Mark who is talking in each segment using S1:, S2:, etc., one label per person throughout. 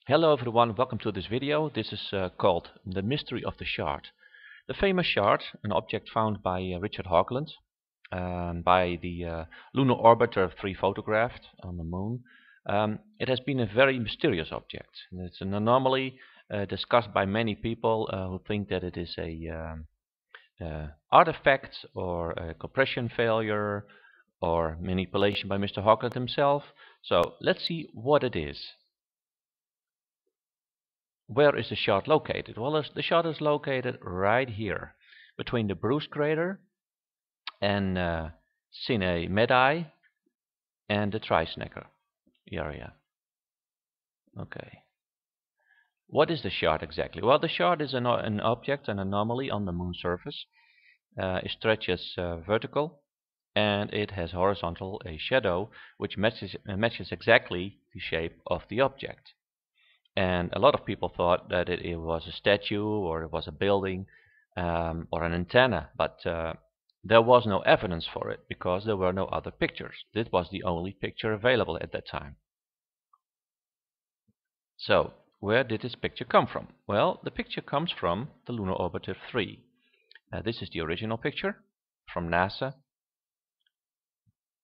S1: Hello everyone, welcome to this video. This is called The Mystery of the Shard. The famous shard, an object found by Richard Hoagland by the lunar orbiter 3 photographed on the moon. It has been a very mysterious object. It's an anomaly discussed by many people who think that it is a artifact or a compression failure or manipulation by Mr. Hoagland himself. So let's see what it is. Where is the shard located? Well, the shard is located right here, between the Bruce crater and Sine Medai and the Trisnecker area. Okay. What is the shard exactly? Well, the shard is an object, an anomaly on the moon surface. It stretches vertical, and it has horizontal a shadow which matches exactly the shape of the object. And a lot of people thought that it was a statue or it was a building or an antenna, but there was no evidence for it because there were no other pictures. This was the only picture available at that time. So, where did this picture come from? Well, the picture comes from the Lunar Orbiter 3. This is the original picture from NASA.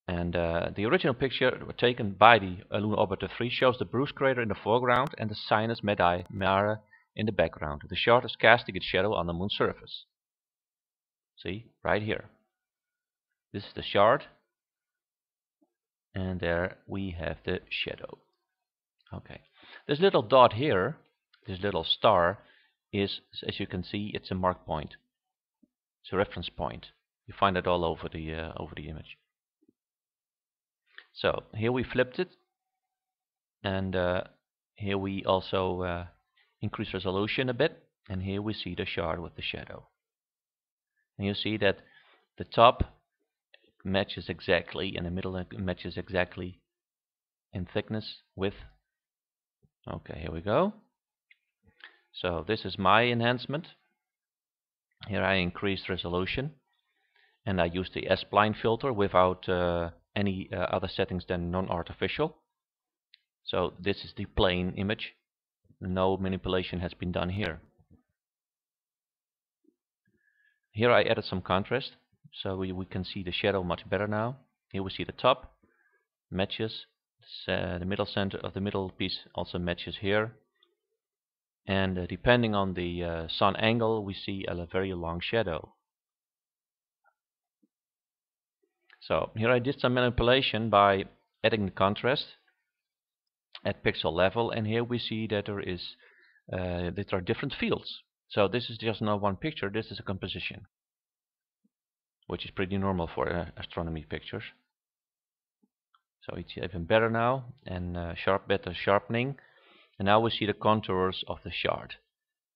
S1: And the original picture taken by the Lunar Orbiter 3 shows the Bruce crater in the foreground and the Sinus Medai Mare in the background. The shard is casting its shadow on the moon's surface. See, right here. This is the shard, and there we have the shadow. Okay, this little dot here, this little star, is, as you can see, it's a mark point. It's a reference point. You find it all over the image. So here we flipped it, and here we also increase resolution a bit, and here we see the shard with the shadow. And you see that the top matches exactly, and the middle matches exactly in thickness, width. Okay, here we go. So this is my enhancement. Here I increased resolution, and I used the S-spline filter without any other settings than non-artificial. So this is the plain image. No manipulation has been done here. Here I added some contrast, so we can see the shadow much better now. Here we see the top matches, the middle center of the middle piece also matches here, and depending on the sun angle, we see a very long shadow. So here I did some manipulation by adding the contrast at pixel level, and here we see that there are different fields. So this is just not one picture, this is a composition, which is pretty normal for astronomy pictures. So it's even better now, and better sharpening, and now we see the contours of the shard.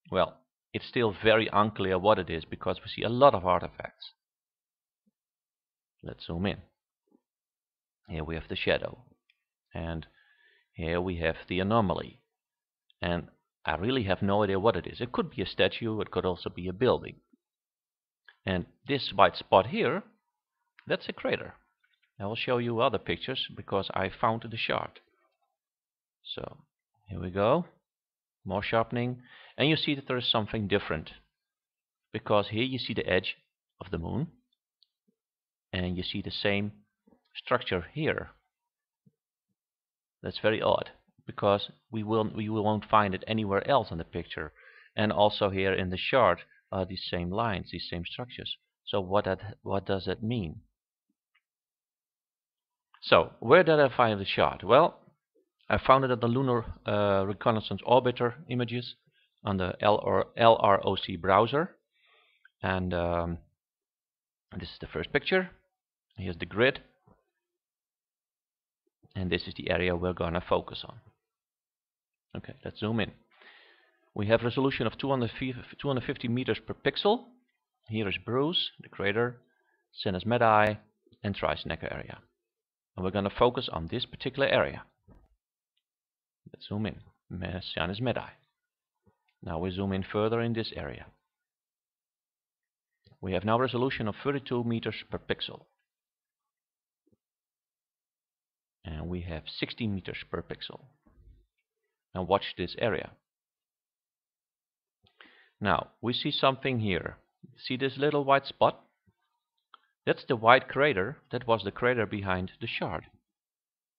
S1: Well, it's still very unclear what it is because we see a lot of artifacts. Let's zoom in. Here we have the shadow, and here we have the anomaly, and I really have no idea what it is. It could be a statue, it could also be a building. And this white spot here, that's a crater. I will show you other pictures because I found the shard. So here we go, more sharpening, and you see that there is something different, because here you see the edge of the moon, and you see the same structure here. That's very odd, because we won't find it anywhere else in the picture. And also here in the shard are these same lines, these same structures. So what does that mean? So where did I find the shard? Well, I found it at the Lunar Reconnaissance Orbiter images on the LROC browser, and this is the first picture. Here's the grid, and this is the area we're gonna focus on. Okay, let's zoom in. We have resolution of 250 meters per pixel. Here is Bruce, the crater, Sinus Medai, and Trisnecker area. And we're going to focus on this particular area. Let's zoom in. Sinus Medai. Now we zoom in further in this area. We have now resolution of 32 meters per pixel. And we have 60 meters per pixel. Now watch this area. Now we see something here. See this little white spot? That's the white crater. That was the crater behind the shard.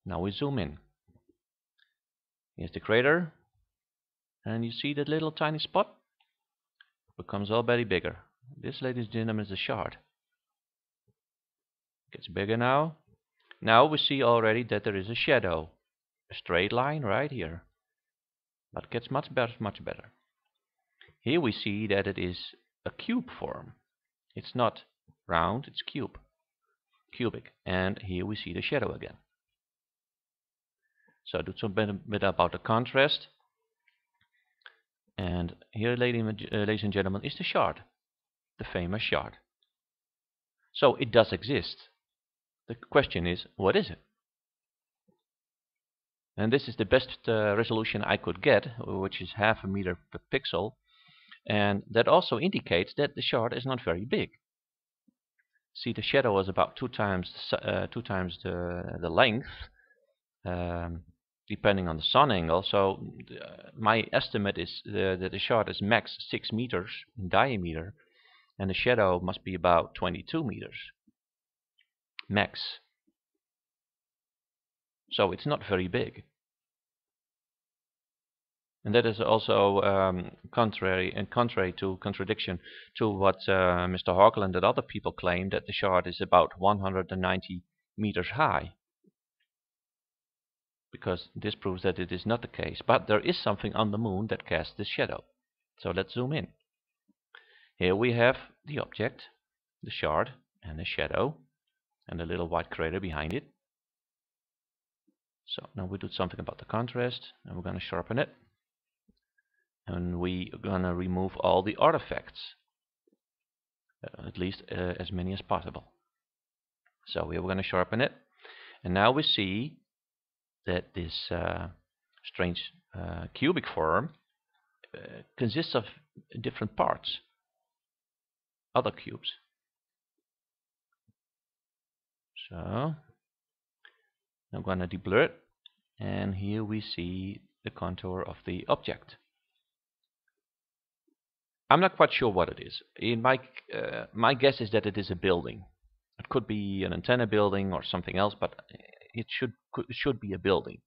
S1: Now we zoom in. Here's the crater. And you see that little tiny spot? Becomes already bigger. This, ladies and gentlemen, is the shard. Gets bigger now. Now we see already that there is a shadow. A straight line right here. But gets much better, much better. Here we see that it is a cube form. It's not round, it's cubic. And here we see the shadow again. So I do some bit about the contrast. And here, ladies and gentlemen, is the shard. The famous shard. So it does exist. The question is, what is it? And this is the best resolution I could get, which is 0.5 meter per pixel. And that also indicates that the shard is not very big. See, the shadow is about two times the length, depending on the sun angle. So my estimate is that the shard is max 6 meters in diameter, and the shadow must be about 22 meters max. So it's not very big. And that is also contrary to contradiction to what Mr. Hawkland and other people claim, that the shard is about 190 meters high. Because this proves that it is not the case. But there is something on the moon that casts this shadow. So let's zoom in. Here we have the object, the shard, and the shadow, and the little white crater behind it. So now we do something about the contrast, and we're going to sharpen it. And we are going to remove all the artifacts, at least as many as possible. So here we're going to sharpen it. And now we see that this strange cubic form consists of different parts, other cubes. So I'm going to deblur it, and here we see the contour of the object. I'm not quite sure what it is. My guess is that it is a building. It could be an antenna building or something else, but it should be a building.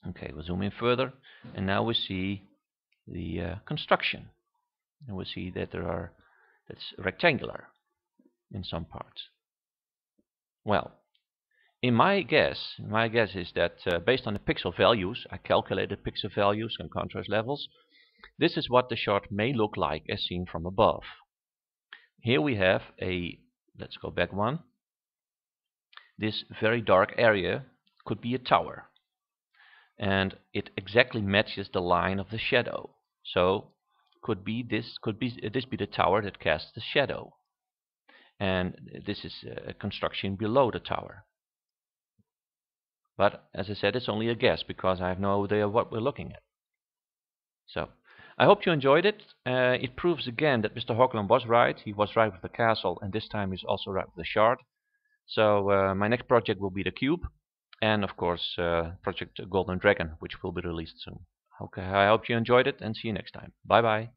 S1: Okay, we'll zoom in further, and now we see the construction. And we see that that's rectangular in some parts. Well, my guess is that based on the pixel values, I calculated pixel values and contrast levels. This is what the shard may look like as seen from above. Here we have let's go back one. This very dark area could be a tower. And it exactly matches the line of the shadow. So could this be the tower that casts the shadow. And this is a construction below the tower. But as I said, it's only a guess because I have no idea what we're looking at. So I hope you enjoyed it. It proves again that Mr. Hawkland was right. He was right with the castle, and this time he's also right with the shard. So my next project will be the cube, and of course Project Golden Dragon, which will be released soon. Okay, I hope you enjoyed it, and see you next time. Bye bye.